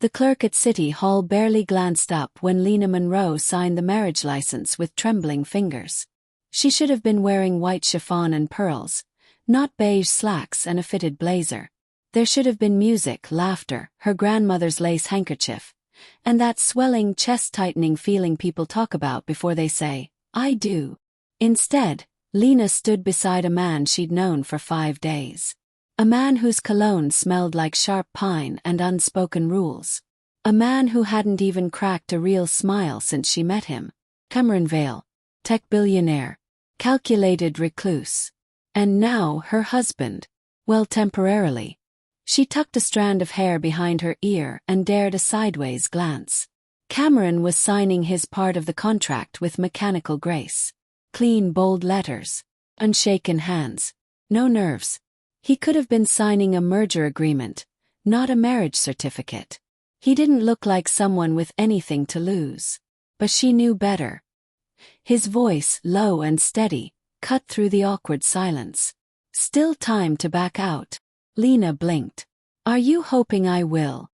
The clerk at City Hall barely glanced up when Lena Monroe signed the marriage license with trembling fingers. She should have been wearing white chiffon and pearls, not beige slacks and a fitted blazer. There should have been music, laughter, her grandmother's lace handkerchief, and that swelling, chest-tightening feeling people talk about before they say, "I do." Instead, Lena stood beside a man she'd known for 5 days. A man whose cologne smelled like sharp pine and unspoken rules. A man who hadn't even cracked a real smile since she met him. Cameron Vale, tech billionaire, calculated recluse. And now her husband. Well, temporarily. She tucked a strand of hair behind her ear and dared a sideways glance. Cameron was signing his part of the contract with mechanical grace. Clean, bold letters. Unshaken hands. No nerves. He could have been signing a merger agreement, not a marriage certificate. He didn't look like someone with anything to lose. But she knew better. His voice, low and steady, cut through the awkward silence. Still time to back out. Lena blinked. "Are you hoping I will?"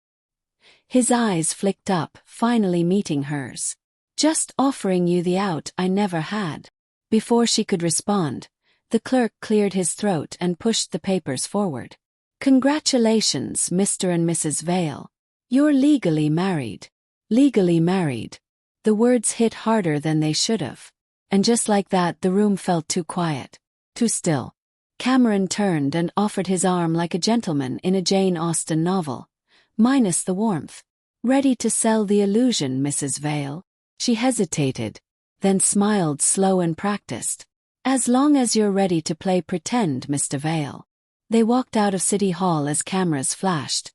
His eyes flicked up, finally meeting hers. "Just offering you the out I never had." Before she could respond, the clerk cleared his throat and pushed the papers forward. "Congratulations, Mr. and Mrs. Vale. You're legally married." Legally married. The words hit harder than they should have. And just like that, the room felt too quiet, too still. Cameron turned and offered his arm like a gentleman in a Jane Austen novel, minus the warmth. "Ready to sell the illusion, Mrs. Vale?" She hesitated, then smiled slow and practiced. "As long as you're ready to play pretend, Mr. Vale." They walked out of City Hall as cameras flashed.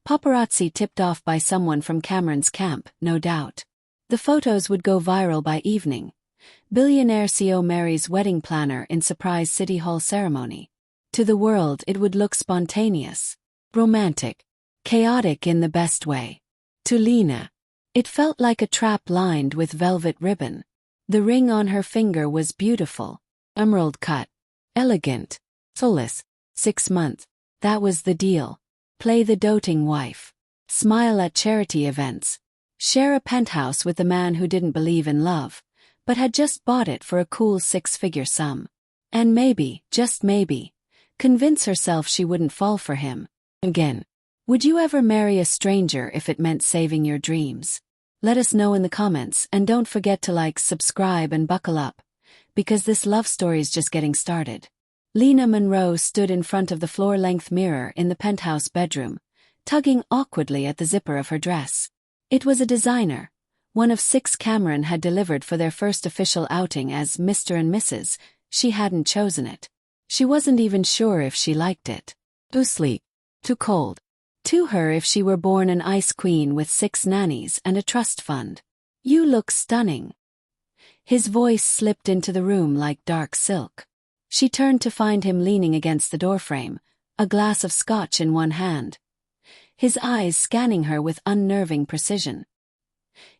Paparazzi tipped off by someone from Cameron's camp, no doubt. The photos would go viral by evening. Billionaire CEO marries wedding planner in surprise City Hall ceremony. To the world it would look spontaneous, romantic, chaotic in the best way. To Lena, it felt like a trap lined with velvet ribbon. The ring on her finger was beautiful, emerald cut, elegant, soulless. 6 months, that was the deal. Play the doting wife. Smile at charity events. Share a penthouse with the man who didn't believe in love, but had just bought it for a cool 6-figure sum. And maybe, just maybe, convince herself she wouldn't fall for him again. Would you ever marry a stranger if it meant saving your dreams? Let us know in the comments, and don't forget to like, subscribe and buckle up, because this love story's just getting started. Lena Monroe stood in front of the floor-length mirror in the penthouse bedroom, tugging awkwardly at the zipper of her dress. It was a designer, one of 6 Cameron had delivered for their first official outing as Mr. and Mrs. She hadn't chosen it. She wasn't even sure if she liked it. Too sleek, too cold. To her if she were born an ice queen with 6 nannies and a trust fund. "You look stunning." His voice slipped into the room like dark silk. She turned to find him leaning against the doorframe, a glass of scotch in one hand. His eyes scanning her with unnerving precision.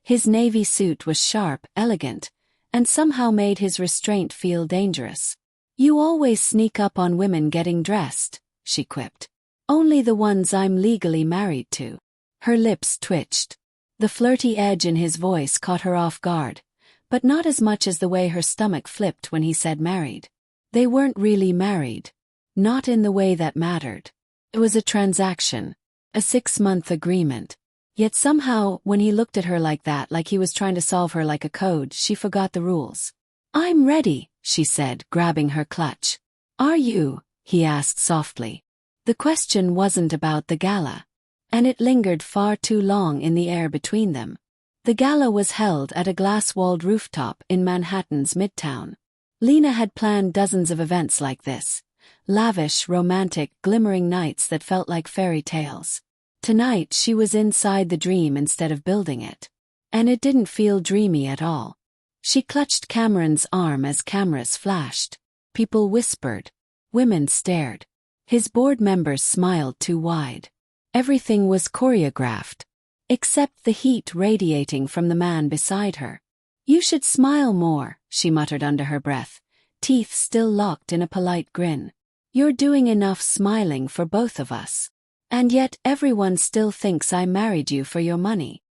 His navy suit was sharp, elegant, and somehow made his restraint feel dangerous. "You always sneak up on women getting dressed," she quipped. "Only the ones I'm legally married to." Her lips twitched. The flirty edge in his voice caught her off guard, but not as much as the way her stomach flipped when he said married. They weren't really married. Not in the way that mattered. It was a transaction. A 6-month agreement. Yet somehow, when he looked at her like that, like he was trying to solve her like a code, she forgot the rules. "I'm ready," she said, grabbing her clutch. "Are you?" he asked softly. The question wasn't about the gala. And it lingered far too long in the air between them. The gala was held at a glass-walled rooftop in Manhattan's Midtown. Lena had planned dozens of events like this. Lavish, romantic, glimmering nights that felt like fairy tales. Tonight she was inside the dream instead of building it. And it didn't feel dreamy at all. She clutched Cameron's arm as cameras flashed. People whispered. Women stared. His board members smiled too wide. Everything was choreographed. Except the heat radiating from the man beside her. "You should smile more," she muttered under her breath, teeth still locked in a polite grin. "You're doing enough smiling for both of us." And yet everyone still thinks I married you for your money.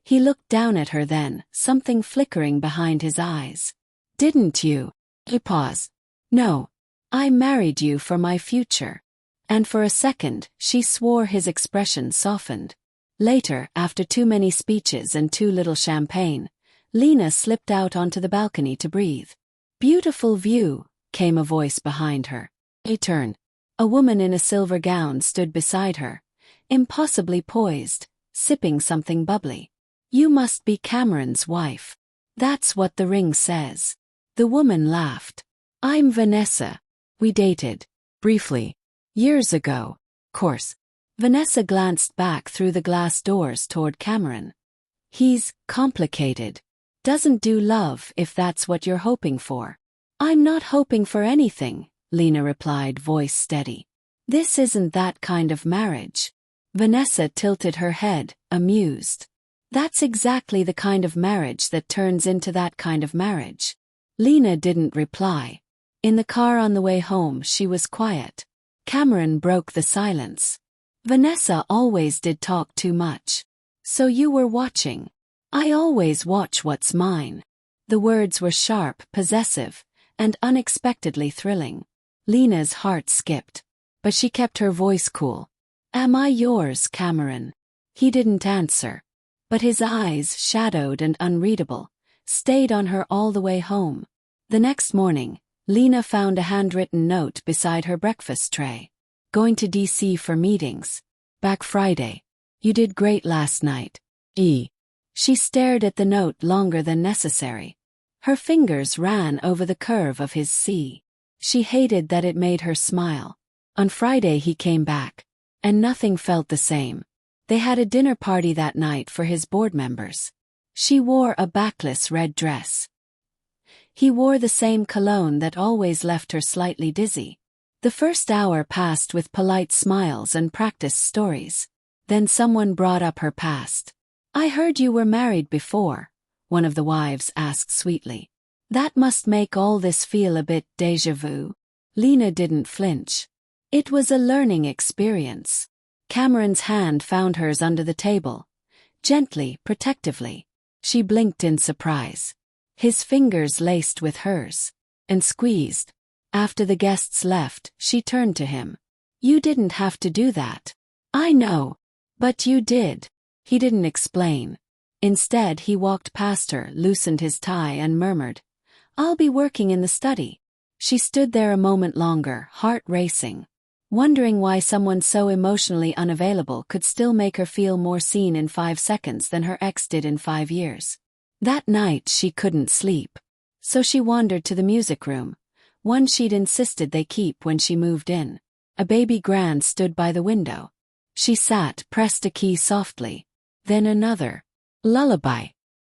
He looked down at her then, something flickering behind his eyes. Didn't you? He paused. No. I married you for my future. And for a second, she swore his expression softened. Later, after too many speeches and too little champagne, Lena slipped out onto the balcony to breathe. Beautiful view, came a voice behind her. He turned. A woman in a silver gown stood beside her, impossibly poised, sipping something bubbly. You must be Cameron's wife. That's what the ring says. The woman laughed. I'm Vanessa. We dated. Briefly. Years ago. Course. Vanessa glanced back through the glass doors toward Cameron. He's complicated. Doesn't do love if that's what you're hoping for. I'm not hoping for anything, Lena replied, voice steady. This isn't that kind of marriage. Vanessa tilted her head, amused. That's exactly the kind of marriage that turns into that kind of marriage. Lena didn't reply. In the car on the way home she was quiet. Cameron broke the silence. Vanessa always did talk too much. So you were watching. I always watch what's mine. The words were sharp, possessive, and unexpectedly thrilling. Lena's heart skipped. But she kept her voice cool. Am I yours, Cameron? He didn't answer. But his eyes, shadowed and unreadable, stayed on her all the way home. The next morning, Lena found a handwritten note beside her breakfast tray. Going to DC for meetings. Back Friday. You did great last night. E. She stared at the note longer than necessary. Her fingers ran over the curve of his C. She hated that it made her smile. On Friday he came back. And nothing felt the same. They had a dinner party that night for his board members. She wore a backless red dress. He wore the same cologne that always left her slightly dizzy. The first hour passed with polite smiles and practiced stories. Then someone brought up her past. I heard you were married before, one of the wives asked sweetly. That must make all this feel a bit déjà vu. Lena didn't flinch. It was a learning experience. Cameron's hand found hers under the table. Gently, protectively. She blinked in surprise. His fingers laced with hers. And squeezed. After the guests left, she turned to him. You didn't have to do that. I know. But you did. He didn't explain. Instead, he walked past her, loosened his tie and murmured, I'll be working in the study. She stood there a moment longer, heart racing, wondering why someone so emotionally unavailable could still make her feel more seen in 5 seconds than her ex did in 5 years. That night she couldn't sleep. So she wandered to the music room, one she'd insisted they keep when she moved in. A baby grand stood by the window. She sat, pressed a key softly. Then another. Lullaby.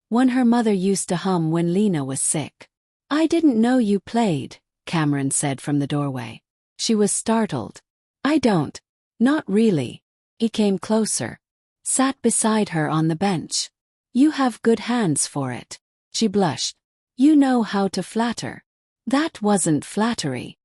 One her mother used to hum when Lena was sick. I didn't know you played, Cameron said from the doorway. She was startled. I don't. Not really. He came closer. Sat beside her on the bench. You have good hands for it. She blushed. You know how to flatter. That wasn't flattery.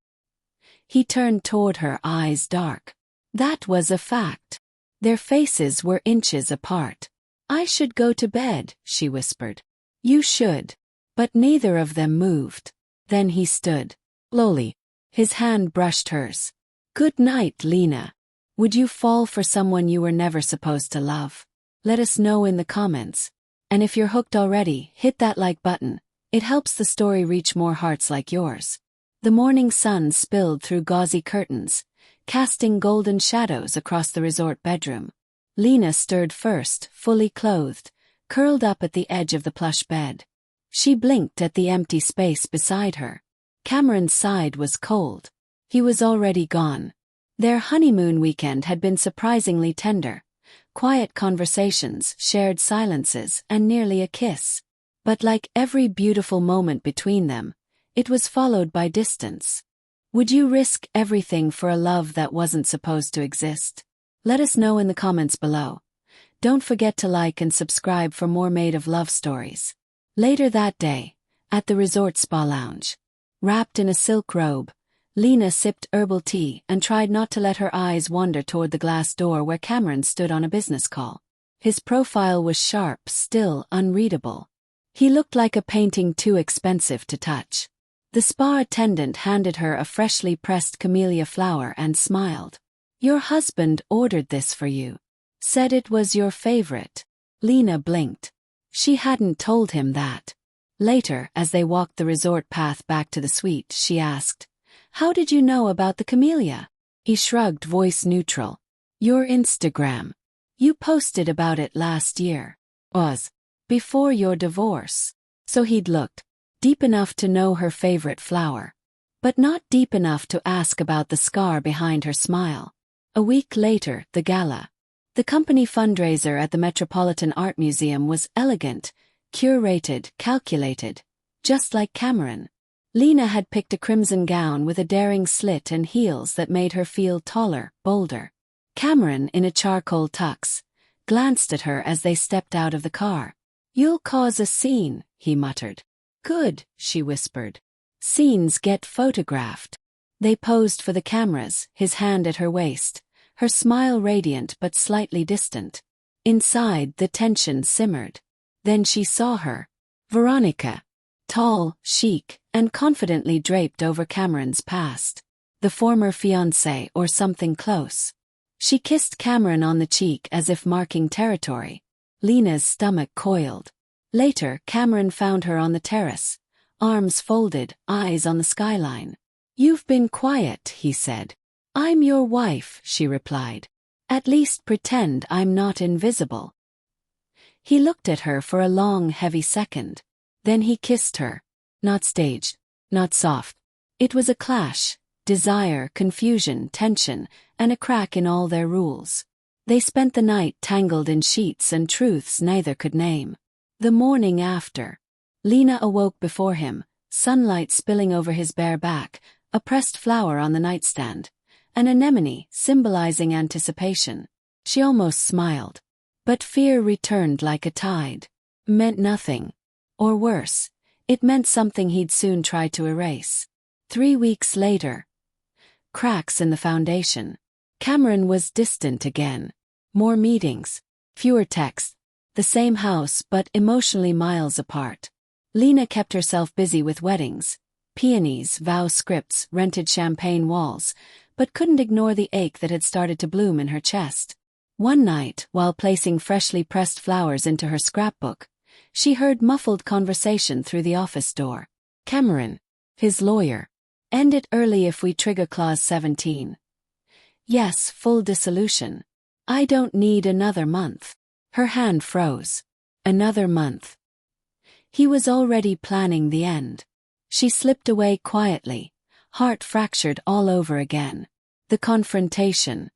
He turned toward her, eyes dark. That was a fact. Their faces were inches apart. I should go to bed, she whispered. You should. But neither of them moved. Then he stood. Slowly. His hand brushed hers. Good night, Lena. Would you fall for someone you were never supposed to love? Let us know in the comments. And if you're hooked already, hit that like button. It helps the story reach more hearts like yours. The morning sun spilled through gauzy curtains, casting golden shadows across the resort bedroom. Lena stirred first, fully clothed, curled up at the edge of the plush bed. She blinked at the empty space beside her. Cameron's side was cold. He was already gone. Their honeymoon weekend had been surprisingly tender. Quiet conversations, shared silences, and nearly a kiss. But like every beautiful moment between them, it was followed by distance. Would you risk everything for a love that wasn't supposed to exist? Let us know in the comments below. Don't forget to like and subscribe for more Made of Love stories. Later that day, at the resort spa lounge, wrapped in a silk robe, Lena sipped herbal tea and tried not to let her eyes wander toward the glass door where Cameron stood on a business call. His profile was sharp, still unreadable. He looked like a painting too expensive to touch. The spa attendant handed her a freshly pressed camellia flower and smiled. "Your husband ordered this for you. Said it was your favorite." Lena blinked. She hadn't told him that. Later, as they walked the resort path back to the suite, she asked, "How did you know about the camellia?" He shrugged, voice neutral. "Your Instagram. You posted about it last year. Was before your divorce." So he'd looked deep enough to know her favorite flower, but not deep enough to ask about the scar behind her smile. A week later, the gala. The company fundraiser at the Metropolitan Art Museum was elegant, curated, calculated, just like Cameron. Lena had picked a crimson gown with a daring slit and heels that made her feel taller, bolder. Cameron, in a charcoal tux, glanced at her as they stepped out of the car. "You'll cause a scene," he muttered. "Good," she whispered. "Scenes get photographed." They posed for the cameras, his hand at her waist, her smile radiant but slightly distant. Inside, the tension simmered. Then she saw her. Veronica. Tall, chic, and confidently draped over Cameron's past. The former fiancé or something close. She kissed Cameron on the cheek as if marking territory. Lena's stomach coiled. Later, Cameron found her on the terrace, arms folded, eyes on the skyline. "You've been quiet," he said. "I'm your wife," she replied. "At least pretend I'm not invisible." He looked at her for a long, heavy second. Then he kissed her. Not staged, not soft. It was a clash, desire, confusion, tension, and a crack in all their rules. They spent the night tangled in sheets and truths neither could name. The morning after, Lena awoke before him, sunlight spilling over his bare back, a pressed flower on the nightstand, an anemone symbolizing anticipation. She almost smiled. But fear returned like a tide. Meant nothing. Or worse, it meant something he'd soon try to erase. 3 weeks later. Cracks in the foundation. Cameron was distant again. More meetings. Fewer texts. The same house but emotionally miles apart. Lena kept herself busy with weddings, peonies, vow scripts, rented champagne walls, but couldn't ignore the ache that had started to bloom in her chest. One night, while placing freshly pressed flowers into her scrapbook, she heard muffled conversation through the office door. "Cameron, his lawyer. End it early if we trigger clause 17. Yes, full dissolution. I don't need another month." Her hand froze. Another month. He was already planning the end. She slipped away quietly, heart fractured all over again. The confrontation.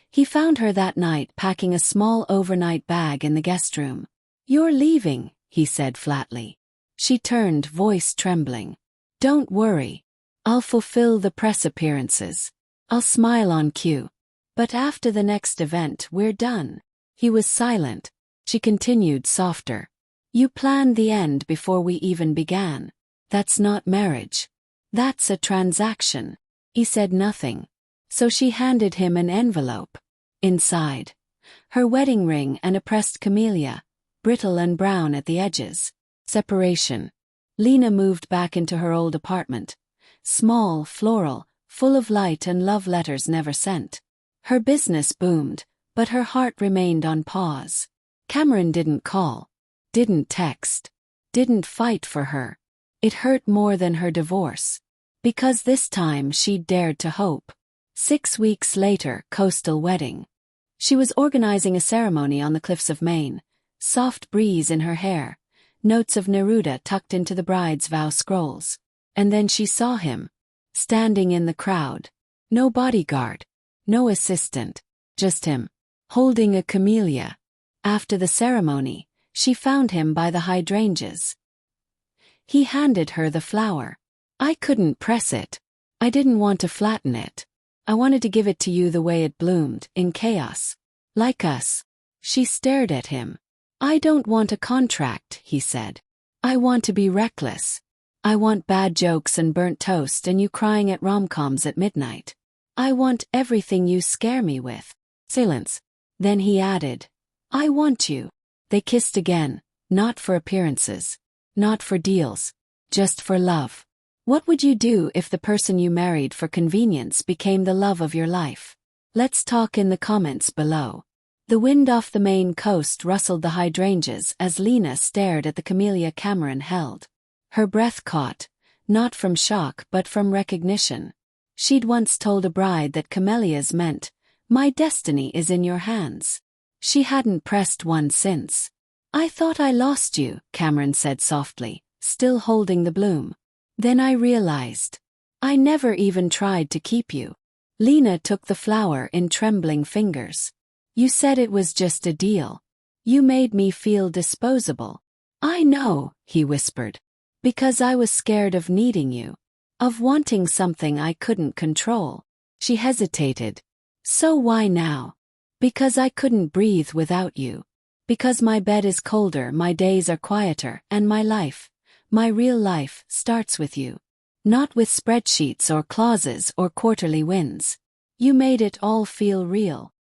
He found her that night packing a small overnight bag in the guest room. "You're leaving," he said flatly. She turned, voice trembling. "Don't worry. I'll fulfill the press appearances. I'll smile on cue. But after the next event, we're done." He was silent. She continued, softer. "You planned the end before we even began. That's not marriage. That's a transaction." He said nothing. So she handed him an envelope. Inside, her wedding ring and a pressed camellia, brittle and brown at the edges. Separation. Lena moved back into her old apartment. Small, floral, full of light and love letters never sent. Her business boomed, but her heart remained on pause. Cameron didn't call, didn't text, didn't fight for her. It hurt more than her divorce. Because this time she'd dared to hope. 6 weeks later, coastal wedding. She was organizing a ceremony on the cliffs of Maine, soft breeze in her hair, notes of Neruda tucked into the bride's vow scrolls. And then she saw him, standing in the crowd. No bodyguard, no assistant, just him, holding a camellia. After the ceremony, she found him by the hydrangeas. He handed her the flower. "I couldn't press it. I didn't want to flatten it. I wanted to give it to you the way it bloomed, in chaos. Like us." She stared at him. "I don't want a contract," he said. "I want to be reckless. I want bad jokes and burnt toast and you crying at rom-coms at midnight. I want everything you scare me with. Silence. Then he added, I want you. They kissed again, not for appearances, not for deals, just for love. What would you do if the person you married for convenience became the love of your life? Let's talk in the comments below. The wind off the Maine coast rustled the hydrangeas as Lena stared at the camellia Cameron held. Her breath caught, not from shock but from recognition. She'd once told a bride that camellias meant, my destiny is in your hands. She hadn't pressed one since. I thought I lost you, Cameron said softly, still holding the bloom. Then I realized. I never even tried to keep you. Lena took the flower in trembling fingers. You said it was just a deal. You made me feel disposable. I know, he whispered. Because I was scared of needing you. Of wanting something I couldn't control. She hesitated. So why now? Because I couldn't breathe without you. Because my bed is colder, my days are quieter, and my life, my real life, starts with you. Not with spreadsheets or clauses or quarterly wins. You made it all feel real.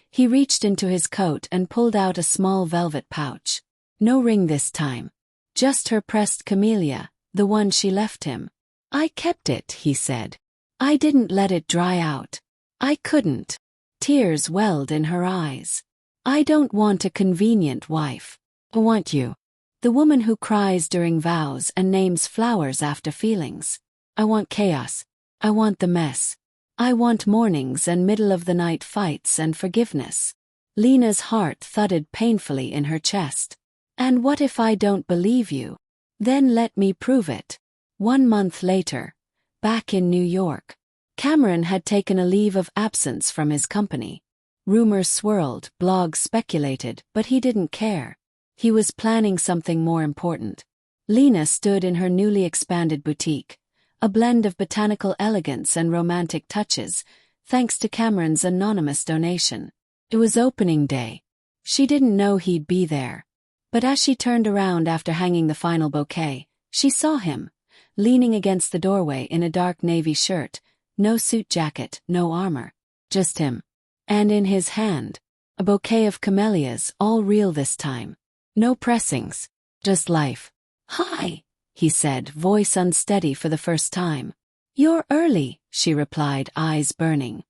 He reached into his coat and pulled out a small velvet pouch. No ring this time. Just her pressed camellia, the one she left him. I kept it, he said. I didn't let it dry out. I couldn't. Tears welled in her eyes. I don't want a convenient wife. I want you. The woman who cries during vows and names flowers after feelings. I want chaos. I want the mess. I want mornings and middle-of-the-night fights and forgiveness. Lena's heart thudded painfully in her chest. And what if I don't believe you? Then let me prove it. 1 month later, back in New York, Cameron had taken a leave of absence from his company. Rumors swirled, blogs speculated, but he didn't care. He was planning something more important. Lena stood in her newly expanded boutique, a blend of botanical elegance and romantic touches, thanks to Cameron's anonymous donation. It was opening day. She didn't know he'd be there. But as she turned around after hanging the final bouquet, she saw him, leaning against the doorway in a dark navy shirt, no suit jacket, no armor. Just him. And in his hand, a bouquet of camellias, all real this time. No pressings. Just life. Hi, he said, voice unsteady for the first time. You're early, she replied, eyes burning.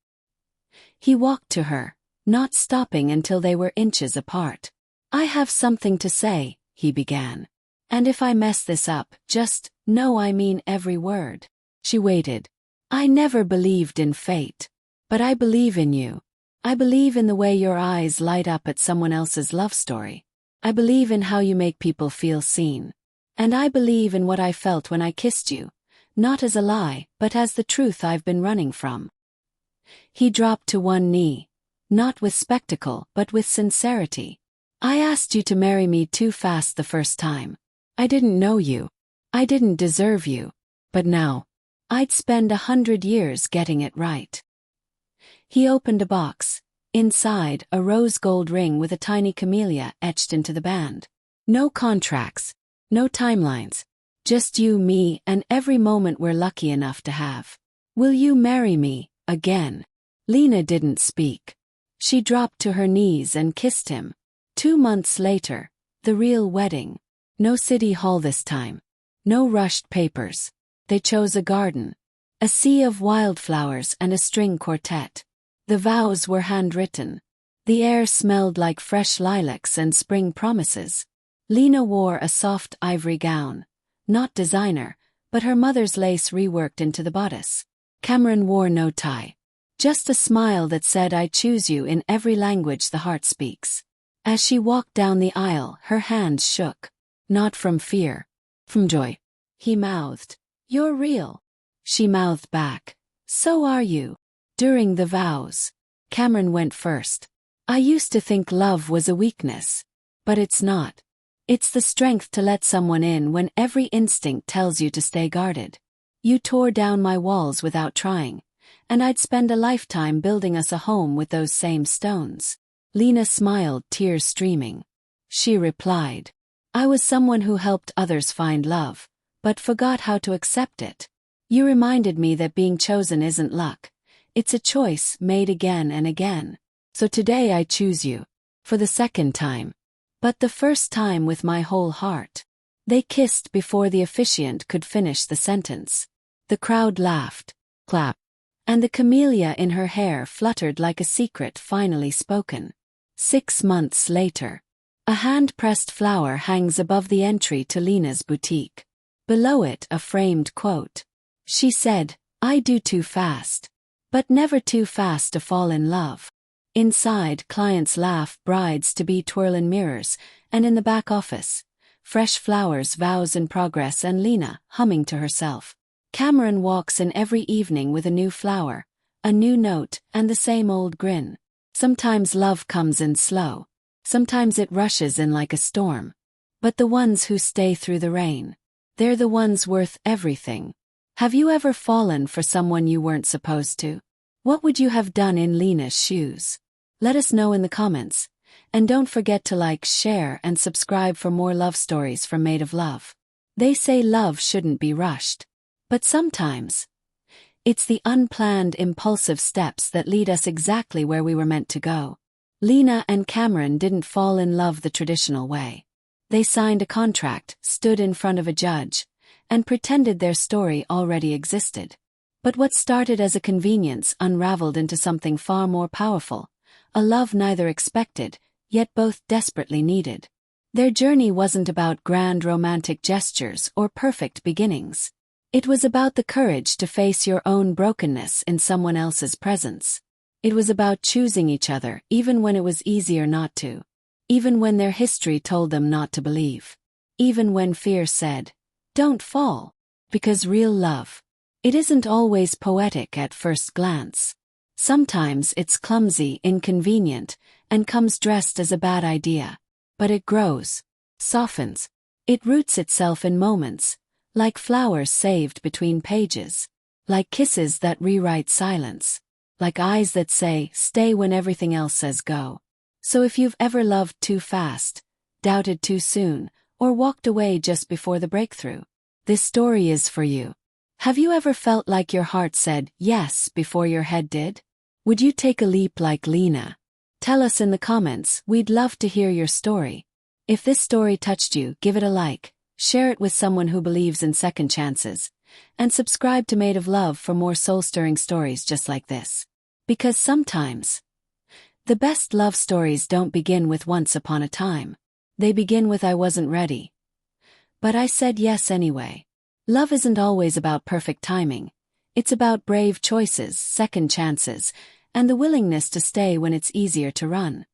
He walked to her, not stopping until they were inches apart. I have something to say, he began. And if I mess this up, just know I mean every word. She waited. I never believed in fate. But I believe in you. I believe in the way your eyes light up at someone else's love story. I believe in how you make people feel seen. And I believe in what I felt when I kissed you, not as a lie, but as the truth I've been running from. He dropped to one knee, not with spectacle, but with sincerity. I asked you to marry me too fast the first time. I didn't know you. I didn't deserve you. But now, I'd spend 100 years getting it right. He opened a box. Inside, a rose gold ring with a tiny camellia etched into the band. No contracts. No timelines. Just you, me, and every moment we're lucky enough to have. Will you marry me, again? Lena didn't speak. She dropped to her knees and kissed him. 2 months later, the real wedding. No city hall this time. No rushed papers. They chose a garden. A sea of wildflowers and a string quartet. The vows were handwritten. The air smelled like fresh lilacs and spring promises. Lena wore a soft ivory gown. Not designer, but her mother's lace reworked into the bodice. Cameron wore no tie. Just a smile that said I choose you in every language the heart speaks. As she walked down the aisle, her hands shook. Not from fear. From joy. He mouthed. You're real. She mouthed back. So are you. During the vows, Cameron went first. I used to think love was a weakness. But it's not. It's the strength to let someone in when every instinct tells you to stay guarded. You tore down my walls without trying, and I'd spend a lifetime building us a home with those same stones. Lena smiled, tears streaming. She replied, I was someone who helped others find love, but forgot how to accept it. You reminded me that being chosen isn't luck. It's a choice made again and again. So today I choose you. For the second time. But the first time with my whole heart. They kissed before the officiant could finish the sentence. The crowd laughed, clapped, and the camellia in her hair fluttered like a secret finally spoken. 6 months later. A hand-pressed flower hangs above the entry to Lena's boutique. Below it a framed quote. She said, "I do too fast. But never too fast to fall in love." Inside, clients laugh, brides-to-be twirl in mirrors, and in the back office, fresh flowers, vows in progress, and Lena, humming to herself. Cameron walks in every evening with a new flower, a new note, and the same old grin. Sometimes love comes in slow. Sometimes it rushes in like a storm. But the ones who stay through the rain, they're the ones worth everything. Have you ever fallen for someone you weren't supposed to? What would you have done in Lena's shoes? Let us know in the comments. And don't forget to like, share, and subscribe for more love stories from Made of Love. They say love shouldn't be rushed. But sometimes, it's the unplanned, impulsive steps that lead us exactly where we were meant to go. Lena and Cameron didn't fall in love the traditional way. They signed a contract, stood in front of a judge, and pretended their story already existed. But what started as a convenience unraveled into something far more powerful, a love neither expected, yet both desperately needed. Their journey wasn't about grand romantic gestures or perfect beginnings. It was about the courage to face your own brokenness in someone else's presence. It was about choosing each other even when it was easier not to. Even when their history told them not to believe. Even when fear said, "Don't fall." Because real love, it isn't always poetic at first glance. Sometimes it's clumsy, inconvenient, and comes dressed as a bad idea. But it grows, softens. It roots itself in moments, like flowers saved between pages. Like kisses that rewrite silence. Like eyes that say, stay when everything else says go. So if you've ever loved too fast, doubted too soon, or walked away just before the breakthrough, this story is for you. Have you ever felt like your heart said yes before your head did? Would you take a leap like Lena? Tell us in the comments, we'd love to hear your story. If this story touched you, give it a like, share it with someone who believes in second chances, and subscribe to Made of Love for more soul-stirring stories just like this. Because sometimes, the best love stories don't begin with once upon a time. They begin with I wasn't ready. But I said yes anyway. Love isn't always about perfect timing. It's about brave choices, second chances, and the willingness to stay when it's easier to run.